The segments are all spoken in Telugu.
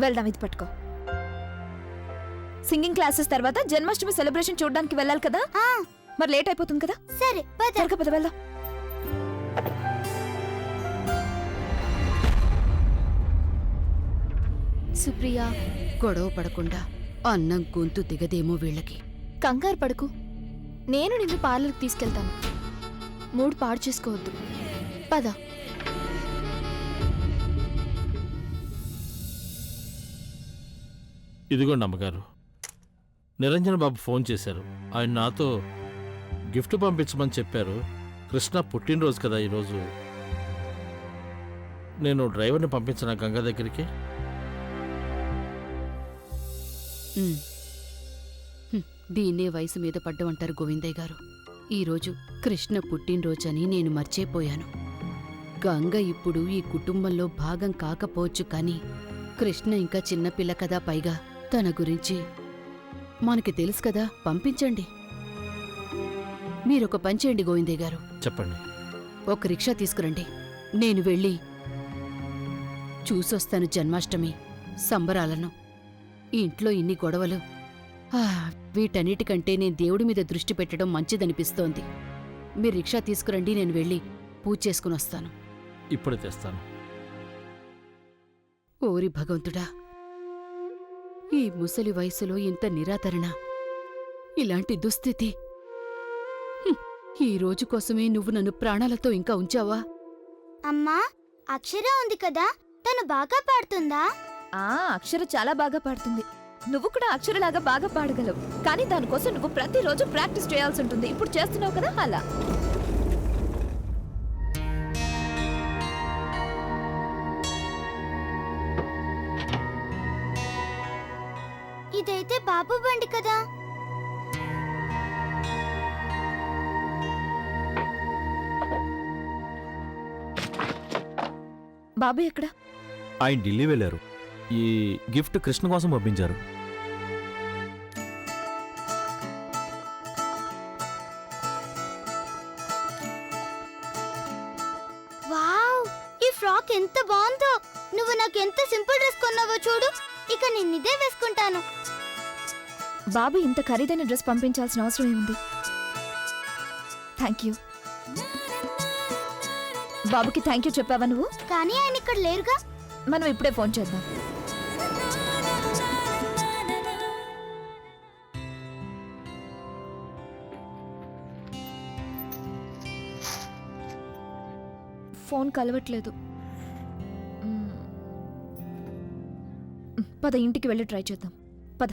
వెళ్దాం, ఇది పట్టుకో. సింగింగ్ క్లాసెస్ తర్వాత జన్మాష్టమి సెలబ్రేషన్ చూడడానికి వెళ్ళాలి కదా, మరి లేట్ అయిపోతుంది కదా. సరే త్వరగా పద, వెళ్దాం. సుప్రియ, గొడవ పడకుండా అన్నం గొంతు దిగదేమో వీళ్ళకి. కంగారు పడుకు, నేను నిన్ను పార్లర్కి తీసుకెళ్తాను. మూడు పాడు చేసుకోవద్దు, పద. ఇదిగోండి అమ్మగారు, నిరంజన్ బాబు ఫోన్ చేశారు. ఆయన నాతో గిఫ్ట్ పంపించమని చెప్పారు. కృష్ణ పుట్టినరోజు కదా ఈరోజు. నేను డ్రైవర్ని పంపించిన గంగ దగ్గరికి. దీన్నే వయసు మీద పడ్డమంటారు గోవిందయ్య గారు. ఈరోజు కృష్ణ పుట్టినరోజని నేను మర్చిపోయాను. గంగ ఇప్పుడు ఈ కుటుంబంలో భాగం కాకపోవచ్చు, కానీ కృష్ణ ఇంకా చిన్నపిల్ల కదా. పైగా తన గురించి మనకి తెలుసు కదా. పంపించండి. మీరొక పని చేయండి గోవిందయ్య గారు. చెప్పండి. ఒక రిక్షా తీసుకురండి, నేను వెళ్ళి చూసొస్తాను జన్మాష్టమి సంబరాలను. ఇంట్లో ఇన్ని గొడవలు, వీటన్నిటికంటే నేను దేవుడి మీద దృష్టి పెట్టడం మంచిదనిపిస్తోంది. మీరు రిక్షా తీసుకురండి, నేను వెళ్ళి పూజ చేసుకుని వస్తాను. ఇప్పుడే తెస్తాను. ఓరి భగవంతుడా, ఈ ముసలి వయసులో ఇంత నిరాదరణ, ఇలాంటి దుస్థితి. ఈ రోజు కోసమే నువ్వు నన్ను ప్రాణాలతో ఇంకా ఉంచావా? అమ్మా, అక్షర ఉంది కదా, తను బాగా పాడుతుందా? అక్షర చాలా బాగా పాడుతుంది. నువ్వు కూడా అక్షరలాగా బాగా పాడగలవు, కానీ దానికోసం నువ్వు ప్రతిరోజు ప్రాక్టీస్ చేయాల్సి ఉంటుంది. ఇప్పుడు చేస్తున్నావు కదా అలా. ఇదైతే బాబు బండి కదా. బాబు ఎక్కడ? ఆయన ఢిల్లీ వెళ్ళారు. ఈ గిఫ్ట్ కృష్ణ కోసం పంపించారు. వావ్, ఈ ఫ్రాక్ ఎంత బాగుందో. నువ్వు నాకు ఎంత సింపుల్ డ్రెస్ కొన్నావో చూడు. ఇక నేను ఇదే వేసుకుంటాను. బాబు ఇంత ఖరీదైన డ్రెస్ పంపించాల్సిన అవసరం ఏముంది? Thank you. బాబుకి థ్యాంక్ యూ చెప్పావా నువ్వు? కానీ ఆయన ఇక్కడ లేరుగా. మనం ఇప్పుడే ఫోన్ చేద్దాం. ఫోన్ కలవట్లేదు. పద, ఇంటికి వెళ్ళి ట్రై చేద్దాం. పద.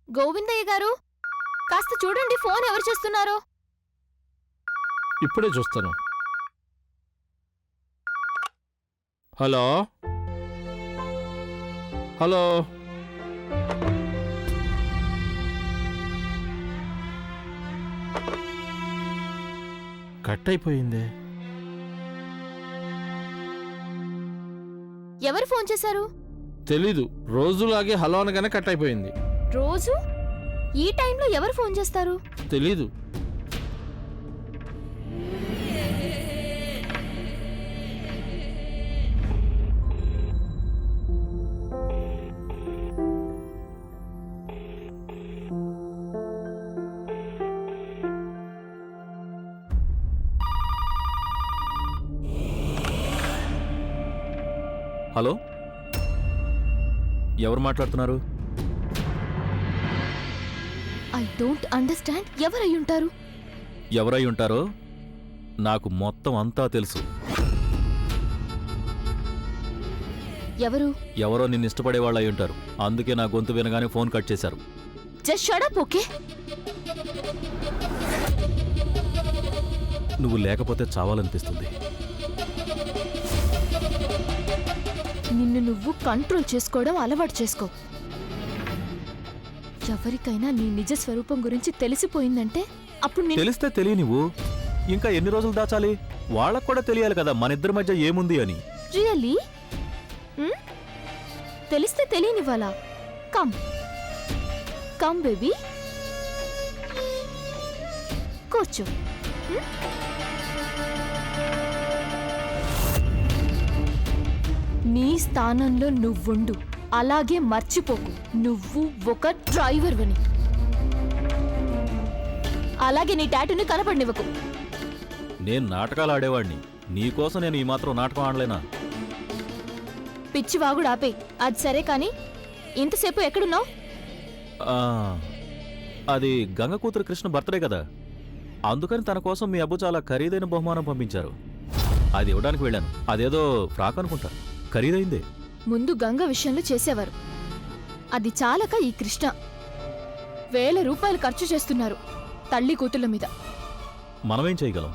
గోవిందయ్య గారు, కాస్త చూడండి, ఫోన్ ఎవరు చేస్తున్నారో. ఇప్పుడే చూస్తాను. హలో హలో, కట్ అయిపోయిందే. ఎవరు ఫోన్ చేశారు? తెలీదు. రోజులాగే హలో అనగానే కట్ అయిపోయింది. రోజు ఈ టైంలో ఎవరు ఫోన్ చేస్తారు? తెలీదు. హలో, ఎవరు మాట్లాడుతున్నారు? I don't understand. ఎవరయ్యుంటారు? ఎవరై ఉంటారో నాకు మొత్తం అంతా తెలుసు. ఎవరు? ఎవరో నిన్ను ఇష్టపడే వాళ్ళు అయి ఉంటారు. అందుకే నా గొంతు వినగానే ఫోన్ కట్ చేశారు. Just shut up, okay? నువ్వు లేకపోతే చావాలనిపిస్తుంది. నిన్ను నువ్వు కంట్రోల్ చేసుకోవడం అలవాటు చేసుకో. ఎవరికైనా నీ నిజ స్వరూపం గురించి తెలిసిపోయిందంటే అప్పుడు నేను తెలిస్తే తెలియనివ్వు. ఇంకా ఎన్ని రోజులు దాచాలి? వాళ్ళకు కూడా తెలియాలి కదా మన ఇద్దరి మధ్య ఏముంది అని. రియల్లీ తెలిస్తే తెలియనివ్వాలా? కమ్ కమ్ బేబీ, కూర్చో. నీ స్థానంలో నువ్వుండు, అలాగే మర్చిపోకు నువ్వు ఒక డ్రైవర్వని. అలాగే నీ టాటూని కనపడనివ్వకు. నేను నాటకాలు ఆడేవాడిని, నీకోసం నేను ఈ మాత్రం నాటకం ఆడలేనా? పిచ్చి వాగుడు ఆపే. అది సరే కానీ ఇంతసేపు ఎక్కడున్నావు? ఆ, అది గంగ కూతురు కృష్ణ బర్త్డే కదా, అందుకని తన కోసం మీ అబ్బు చాలా ఖరీదైన బహుమానం పంపించారు. అది ఇవ్వడానికి వెళ్ళాను. అదేదో ఫ్రాక్ అనుకుంటా, ఖరీదైందే. ముందు గంగ విషయంలో చేసేవారు, అది చాలక ఈ కృష్ణ వేల రూపాయలు ఖర్చు చేస్తున్నారు తల్లి కూతుళ్ళ మీద. మనమేం చేయగలం?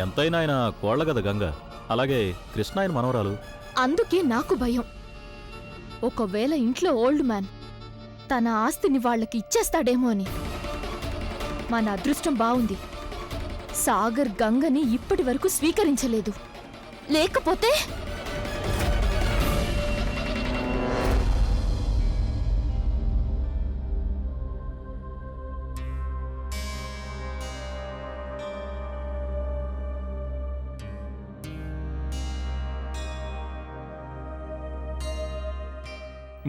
ఎంతైనా ఆయన కోళ్ల కదా గంగ, అలాగే కృష్ణ ఆయన మనవరాలు. అందుకే నాకు భయం. ఒకవేళ ఇంట్లో ఓల్డ్ మ్యాన్ తన ఆస్తిని వాళ్ళకి ఇచ్చేస్తాడేమో అని. మన అదృష్టం బావుంది, సాగర్ గంగని ఇప్పటి వరకు స్వీకరించలేదు. లేకపోతే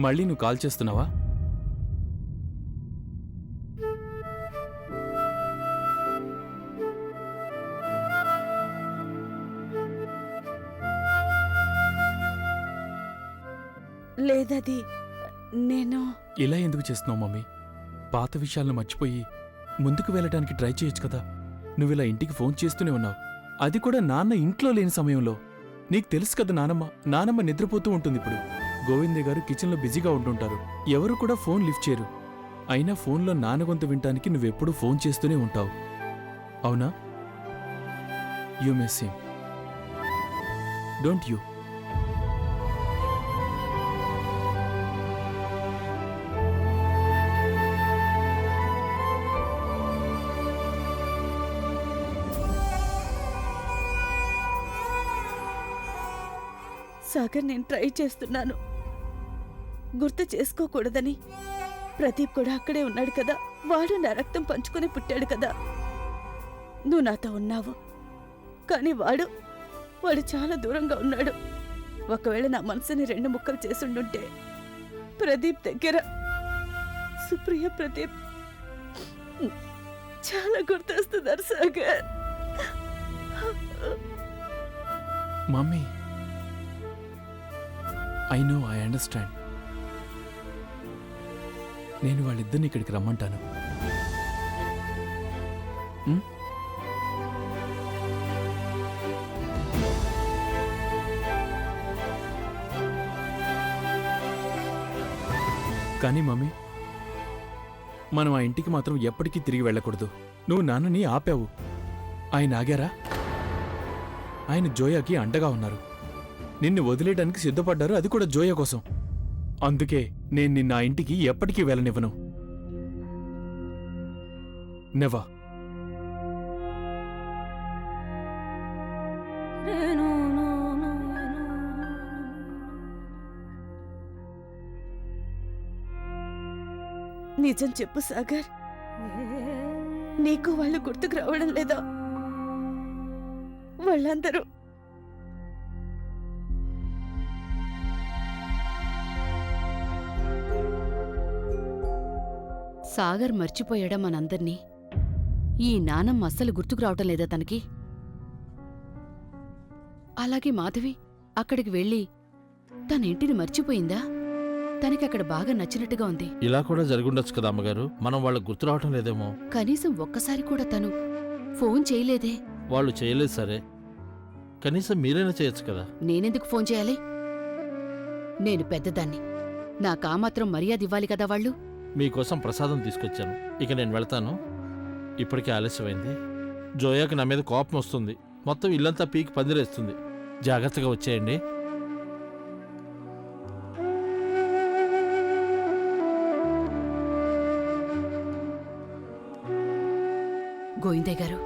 మళ్ళీ నువ్వు కాల్ చేస్తున్నావా? లేదది నేను. ఇలా ఎందుకు చేస్తున్నావు మమ్మీ? పాత విషయాలను మర్చిపోయి ముందుకు వెళ్ళటానికి ట్రై చేయొచ్చు కదా. నువ్విలా ఇంటికి ఫోన్ చేస్తూనే ఉన్నావు, అది కూడా నాన్న ఇంట్లో లేని సమయంలో. నీకు తెలుసు కదా నానమ్మ నిద్రపోతూ ఉంటుంది ఇప్పుడు. గోవిందే గారు కిచెన్లో బిజీగా ఉంటుంటారు, ఎవరు కూడా ఫోన్ లిఫ్ట్ చేయరు. అయినా ఫోన్లో నాన్న గొంతు వినటానికి నువ్వెప్పుడూ ఫోన్ చేస్తూనే ఉంటావు, అవునా? You miss him, don't you? Sagar, నేను ట్రై చేస్తున్నాను గుర్తు చేసుకోకూడదని. ప్రదీప్ కూడా అక్కడే ఉన్నాడు కదా, వాడు నా రక్తం పంచుకొని పుట్టాడు కదా. నువ్వు నాతో ఉన్నావు, కానీ వాడు చాలా దూరంగా ఉన్నాడు. ఒకవేళ నా మనసుని 2 ముక్కలు చేసుండుంటే ప్రదీప్ దగ్గర సుప్రియ ప్రదీప్ చాలా గుర్తొస్తున్నారు Sagar. Mummy, I know, I understand. నేను వాళ్ళిద్దరిని ఇక్కడికి రమ్మంటాను. కానీ మమ్మీ, మనం ఆ ఇంటికి మాత్రం ఎప్పటికీ తిరిగి వెళ్ళకూడదు. నువ్వు నాన్నని ఆపావు, ఆయన ఆగారా? ఆయన జోయాకి అండగా ఉన్నారు, నిన్ను వదిలేయడానికి సిద్ధపడ్డారు, అది కూడా జోయ కోసం. అందుకే నేను నిన్న ఆ ఇంటికి ఎప్పటికీ వెళ్ళనివ్వను. నెవర్. నిజం చెప్పు సాగర్, నీకు వాళ్ళు గుర్తుకు రావడం లేదా? వాళ్ళందరూ సాగర్ మర్చిపోయాడా మనందర్నీ? ఈ నానమ్మ అస్సలు గుర్తుకు రావటం లేదా తనకి? అలాగే మాధవి అక్కడికి వెళ్ళి తన ఇంటిని మర్చిపోయిందా? తనకి అక్కడ బాగా నచ్చినట్టుగా ఉంది. ఇలా కూడా జరుగుండొచ్చు కదా అమ్మగారు, మనం వాళ్ళకు గుర్తు రావటం లేదేమో. కనీసం ఒక్కసారి కూడా తను ఫోన్ చేయలేదే. వాళ్ళు చేయలేదు సరే, కనీసం మీరైనా చేయొచ్చు కదా. నేనెందుకు ఫోన్ చేయాలి? నేను పెద్దదాన్ని, నాకా మాత్రం మర్యాద ఇవ్వాలి కదా వాళ్ళు. మీకోసం ప్రసాదం తీసుకొచ్చాను, ఇక నేను వెళ్తాను. ఇప్పటికే ఆలస్యమైంది. జోయాకి నా మీద కోపం వస్తుంది, మొత్తం ఇల్లంతా పీకి పందిరేస్తుంది. జాగ్రత్తగా వచ్చేయండి. గోవిందయ్య గారు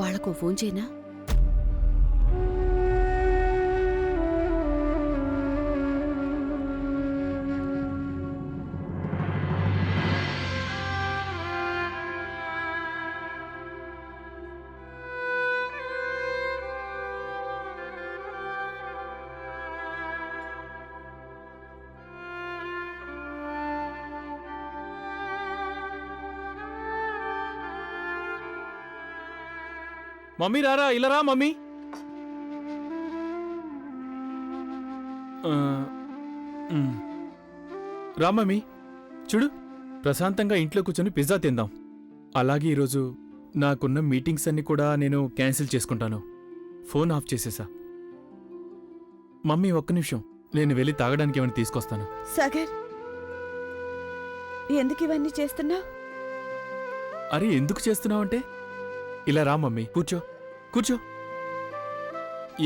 వాళ్లకు ఫోన్ చేయనా? మమ్మీ రారా, ఇలా రా మమ్మీ. ఆ, రా మమ్మీ. చూడు, ప్రశాంతంగా ఇంట్లో కూర్చొని పిజ్జా తిందాం. అలాగే ఈరోజు నాకున్న మీటింగ్స్ అన్ని కూడా నేను క్యాన్సిల్ చేసుకుంటాను. ఫోన్ ఆఫ్ చేసేసా. మమ్మీ ఒక్క నిమిషం, నేను వెళ్ళి తాగడానికి ఏమైనా తీసుకొస్తాను. సాగర్, ఎందుకు ఇవన్నీ చేస్తున్నావు? అరే ఎందుకు చేస్తున్నావంటే, ఇలా రా మమ్మీ, కూర్చో కూర్చో.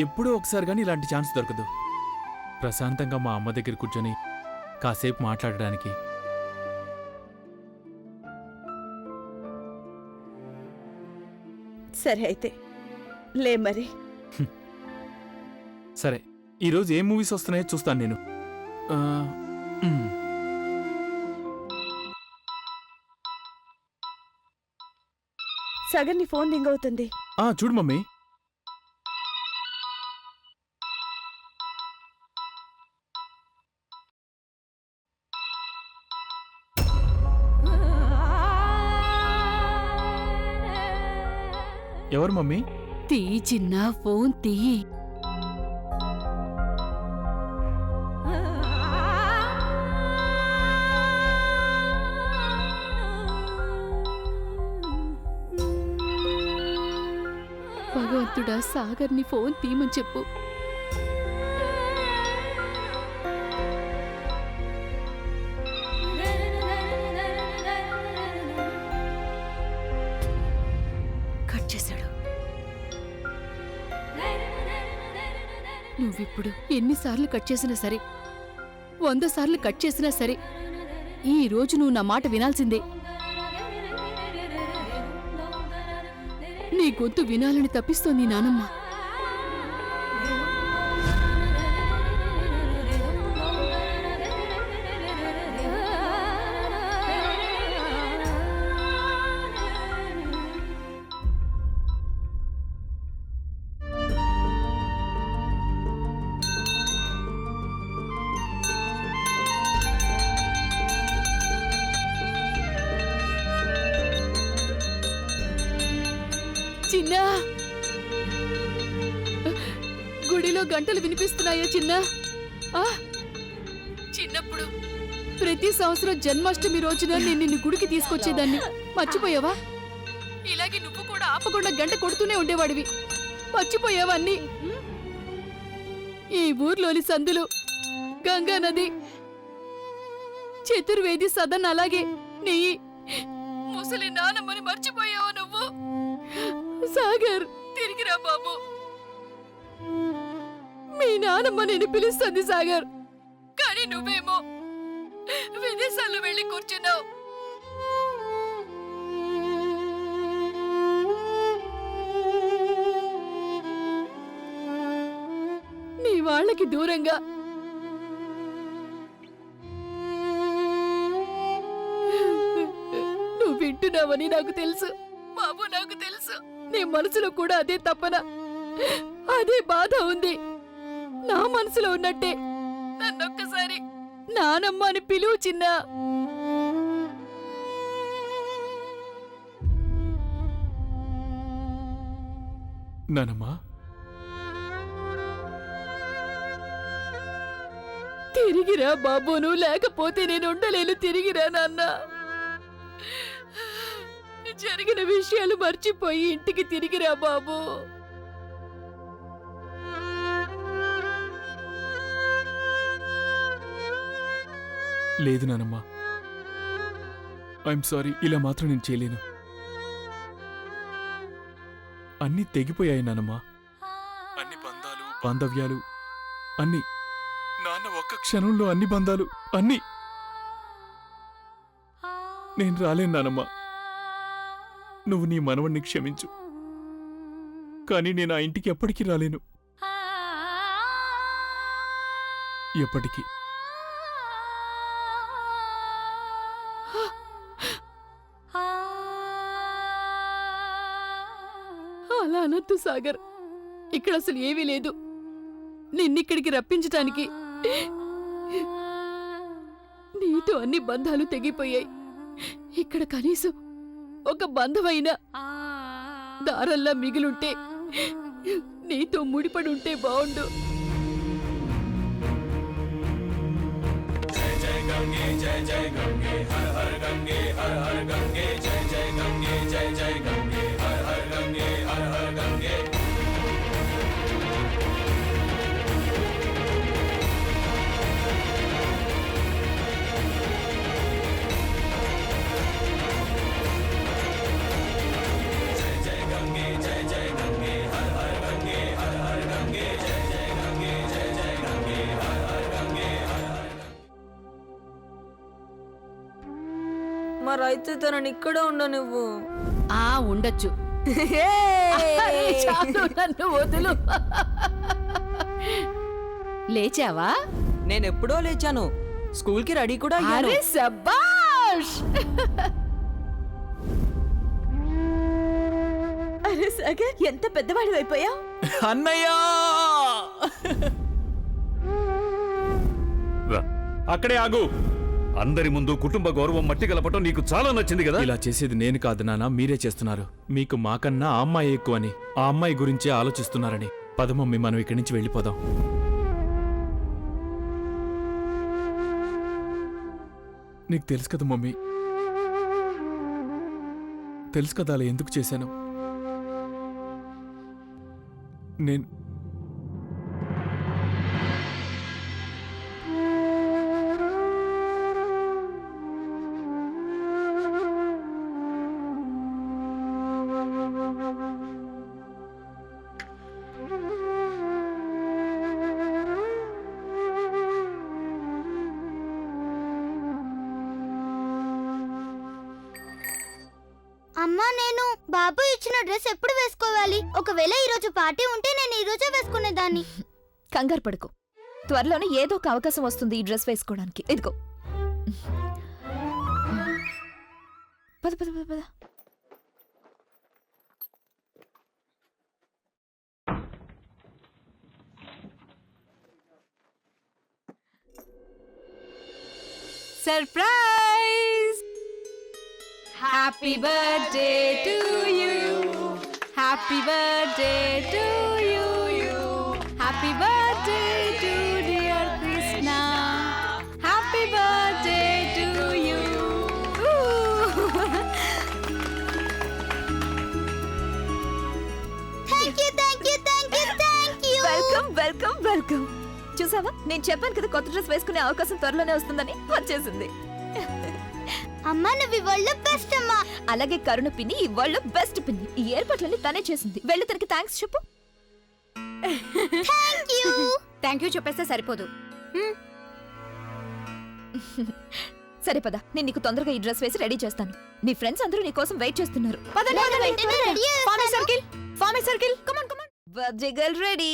ఎప్పుడో ఒకసారి కానీ ఇలాంటి ఛాన్స్ దొరకదు. ప్రశాంతంగా మా అమ్మ దగ్గర కూర్చొని కాసేపు మాట్లాడడానికి. సరే అయితే లే మరి. సరే, ఈరోజు ఏం మూవీస్ వస్తున్నాయో చూస్తాను నేను. ఆ, మ్. సాగర్, నీ ఫోన్ రింగ్ అవుతుంది. చూడు మమ్మీ. ఎవరు మమ్మీ? తీ చిన్న, ఫోన్ తీ. భగవంతుడా, సాగర్ని ఫోన్ తీయమని చెప్పు. కట్ చేశాడు. నువ్విప్పుడు ఎన్నిసార్లు కట్ చేసినా సరే, 100 సార్లు కట్ చేసినా సరే, ఈ రోజు నువ్వు నా మాట వినాల్సిందే. నీ గొంతు వినాలని తప్పిస్తోంది నానమ్మ. చిన్నా, గుడిలో గంటలు వినిపిస్తున్నాయా చిన్నా? చిన్నప్పుడు ప్రతి సంవత్సరం జన్మాష్టమి రోజున నేను నిన్ను గుడికి తీసుకొచ్చేదాన్ని. మర్చిపోయావా? ఇలాగే నువ్వు కూడా ఆపకుండా గంట కొడుతూనే ఉండేవాడివి. మర్చిపోయావా అన్నీ? ఈ ఊర్లోని సందులు, గంగా నది, చతుర్వేది సదన్, అలాగే నీ ముసలి నానమ్మని మర్చిపోయావా నువ్వు? సాగర్, తిరిగిరా బాబు. మీ నానమ్మ నేను పిలుస్తుంది సాగర్, కానీ నువ్వేమో విదేశాల్లో వెళ్ళి కూర్చున్నావు. నీ వాళ్ళకి దూరంగా నువ్వు వింటున్నావని నాకు తెలుసు బాబు, నాకు తెలుసు. నీ మనసులో కూడా అదే తప్పన, అదే బాధ ఉంది. నా మనసులో ఉన్నట్టే నన్నొక్కసారి నానమ్మ అని పిలువు చిన్నా. నానమ్మా, తిరిగిరా బాబు, నువ్వు లేకపోతే నేను ఉండలేను. తిరిగిరా నాన్న. జరిగిన విషయాలు మర్చిపోయి ఇంటికి తిరిగిరా బాబు. లేదు నానమ్మా, ఐఎమ్ సారీ. ఇలా మాత్రం నేను చేయలేను. అన్నీ తెగిపోయాయి నానమ్మా. అన్ని బంధాలు, బాంధవ్యాలు అన్నీ. నాన్న ఒక్క క్షణంలో అన్ని బంధాలు అన్నీ. నేను రాలేను నానమ్మా. నువ్వు నీ మనవణ్ణి క్షమించు. కానీ నేను ఆ ఇంటికి ఎప్పటికీ రాలేను. ఎప్పటికీ. అలా అనొద్దు సాగర్. ఇక్కడ అసలు ఏమీ లేదు. నిన్నిక్కడికి రప్పించటానికి నీతో అన్ని బంధాలు తెగిపోయాయి. ఇక్కడ కనీసం ఒక బంధమైనా దారల్లా మిగిలుంటే, నీతో ముడిపడి ఉంటే బావుండు. మరైతే తనని ఇక్కడ ఉండ నువ్వు. ఉండొచ్చు. అరే చాలు, నన్ను వదులు. లేచావా? నేనెప్పుడో లేచాను. స్కూల్కి రెడీ కూడా అయ్యాను. అరే శభాష్. అరే సాగర్, ఎంత పెద్దవాడి అయిపోయావు. అన్నయ్యా! అక్కడే ఆగు. అందరి ముందు కుటుంబ గౌరవం మట్టి కలపటం నీకు చాలా నచ్చింది కదా? ఇలా చేసేది నేను కాదు నాన్న, మీరే చేస్తున్నారు. మీకు మాకన్నా ఆ అమ్మాయి ఎక్కువని, ఆ అమ్మాయి గురించే ఆలోచిస్తున్నారని. పద మమ్మీ, మనం ఇక్కడి నుంచి వెళ్ళిపోదాం. నీకు తెలుసు కదా మమ్మీ, తెలుసు కదా అలా ఎందుకు చేశాను. నేను అమ్మా, నేను బాబు ఇచ్చిన డ్రెస్ ఎప్పుడు వేసుకోవాలి? ఒకవేళ ఈ రోజు పార్టీ ఉంటే నేను ఈ రోజే వేసుకునేదాన్ని. కంగారు పడుకో, త్వరలోనే ఏదో ఒక అవకాశం వస్తుంది ఈ డ్రెస్ వేసుకోవడానికి. ఇదిగో. పద పద పద పద. Surprise! Happy birthday to you, happy birthday to you, happy birthday to dear Krishna, happy birthday to you. Thank you, thank you, thank you, thank you. Welcome welcome welcome. చూసావా, నేను చెప్పాను కదా కొత్త డ్రెస్ వేసుకునే అవకాశం త్వరలోనే వస్తుందని. వచ్చేసింది. అమ్మా, నువ్వు ఇవాళ బెస్ట్ అమ్మా. అలాగే కరుణ పిన్ని ఈ వరల్డ్ లో బెస్ట్ పిన్ని. ఈ ఏర్పాట్లన్నీ తనే చేసింది. వెళ్ళి తనకి థ్యాంక్స్ చెప్పు. Thank you. థ్యాంక్ యూ చెప్పేస్తే సరిపోదు. సరే పద, నేను నీకు తొందరగా ఈ డ్రెస్ వేసి రెడీ చేస్తాను. నీ ఫ్రెండ్స్ అందరూ నీ కోసం వెయిట్ చేస్తున్నారు. నేను వెంటనే రెడీ అయ్యేస్తాను. Form circle, come on come on. Birthday girl ready.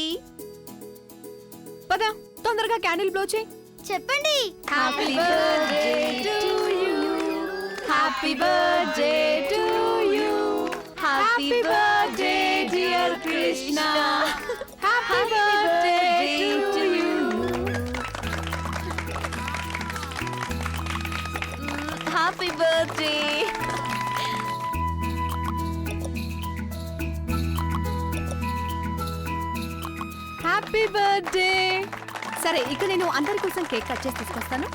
పద, తొందరగా క్యాండిల్ బ్లో చేయి. చెప్పండి. Happy birthday to you, happy birthday to you, happy birthday dear Krishna, happy birthday to you. Happy birthday. Happy birthday. సరే, ఇక నేను అందరి కోసం కేక్ కట్ చేసి తీసుకొస్తాను.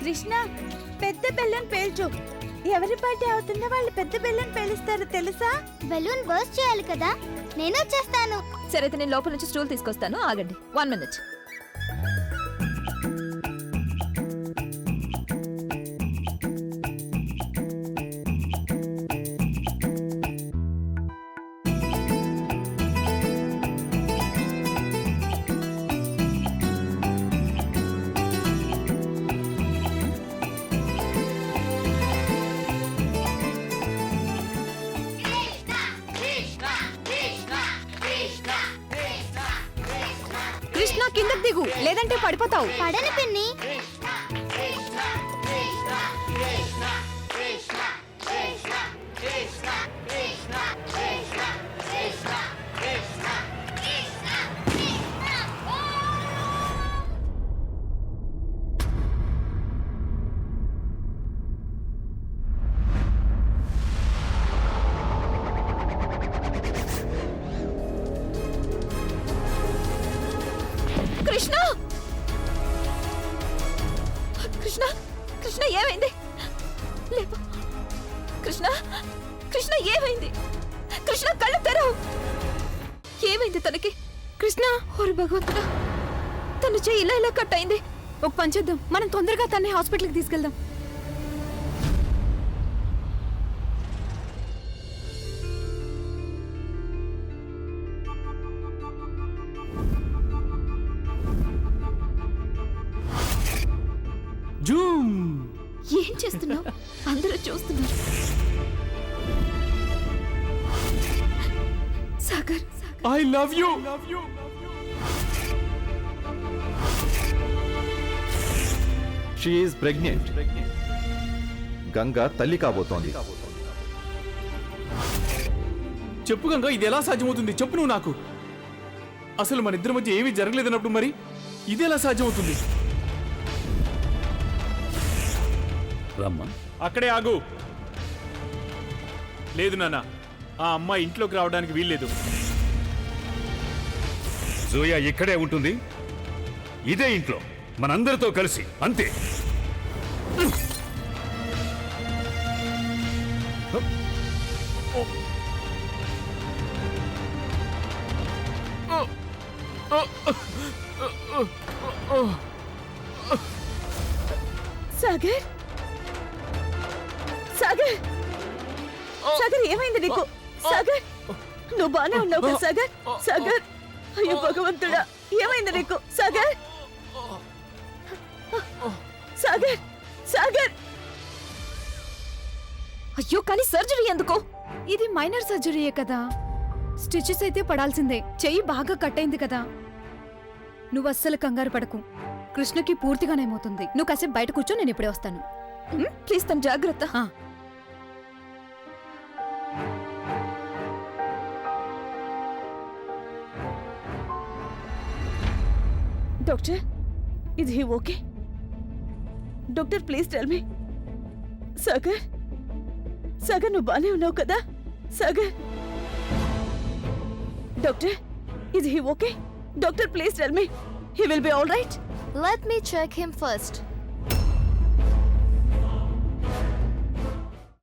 కృష్ణ, పెద్ద బెలూన్ పేల్చు. ఎవరి బర్త్డే అవుతుందో వాళ్ళు పెద్ద బెలూన్ పేలుస్తారు తెలుసా? బెలూన్ బర్స్ట్ చేయాలి కదా. నేను వచ్చేస్తాను. సరే అయితే నేను లోపల నుంచి స్టూల్ తీసుకొస్తాను. ఆగండి 1 minute. దిగు లేదంటే పడిపోతావు. పడని పిన్ని. కృష్ణ కృష్ణ కృష్ణ ఏమైంది? లేపు కృష్ణ కృష్ణ ఏమైంది? కృష్ణ కళ్ళు తెరవు. ఏమైంది తనకి? కృష్ణ ఓరి భగవంతుడా, తన చెయ్యి ఇలా ఇలా కట్ అయింది. ఒక పని చేద్దాం, మనం తొందరగా తన్ని హాస్పిటల్కి తీసుకెళ్దాం. జూమ్. ఏం చేస్తున్నావు? అందరూ చూస్తున్నారు. Sagar I love you. She is pregnant. Ganga తల్లి కాబోతోంది. చెప్పు గంగా, ఇది ఎలా సాధ్యమవుతుంది? చెప్పు నువ్వు నాకు. అసలు మన ఇద్దరి మధ్య ఏమీ జరగలేదన్నప్పుడు మరి ఇది ఎలా సాధ్యమవుతుంది? రమ్మా. అక్కడే ఆగు. లేదు నాన్న, ఆ అమ్మాయి ఇంట్లోకి రావడానికి వీల్లేదు. జోయా ఇక్కడే ఉంటుంది, ఇదే ఇంట్లో మనందరితో కలిసి, అంతే. సాగర్ సాగర్ సాగర్ ఏమైంది నీకు? సాగర్ నువ్వు బానే ఉన్నావు కదా సాగర్? సాగర్ అయ్యో భగవంతుడా, ఏమైంది నీకు? సాగర్ సాగర్ సాగర్. అయ్యో, కానీ సర్జరీ ఎందుకు? ఇది మైనర్ సర్జరీయే కదా, స్టిచెస్ అయితే పడాల్సిందే. చెయ్యి బాగా కట్ అయింది కదా. నువ్వు అస్సలు కంగారు పడకు, కృష్ణకి పూర్తిగానేమవుతుంది. నువ్వు కాసేపు బయట కూర్చో, నేను ఇప్పుడే వస్తాను. ప్లీజ్ తను జాగ్రత్త. డాక్టర్, ఇది he okay? Doctor please tell me. Sagar Sagar నువ్వు బానే ఉన్నావు కదా? సాగర్ డాక్టర్, ఇది he okay? Doctor please tell me, he will be all right. Let me check him first.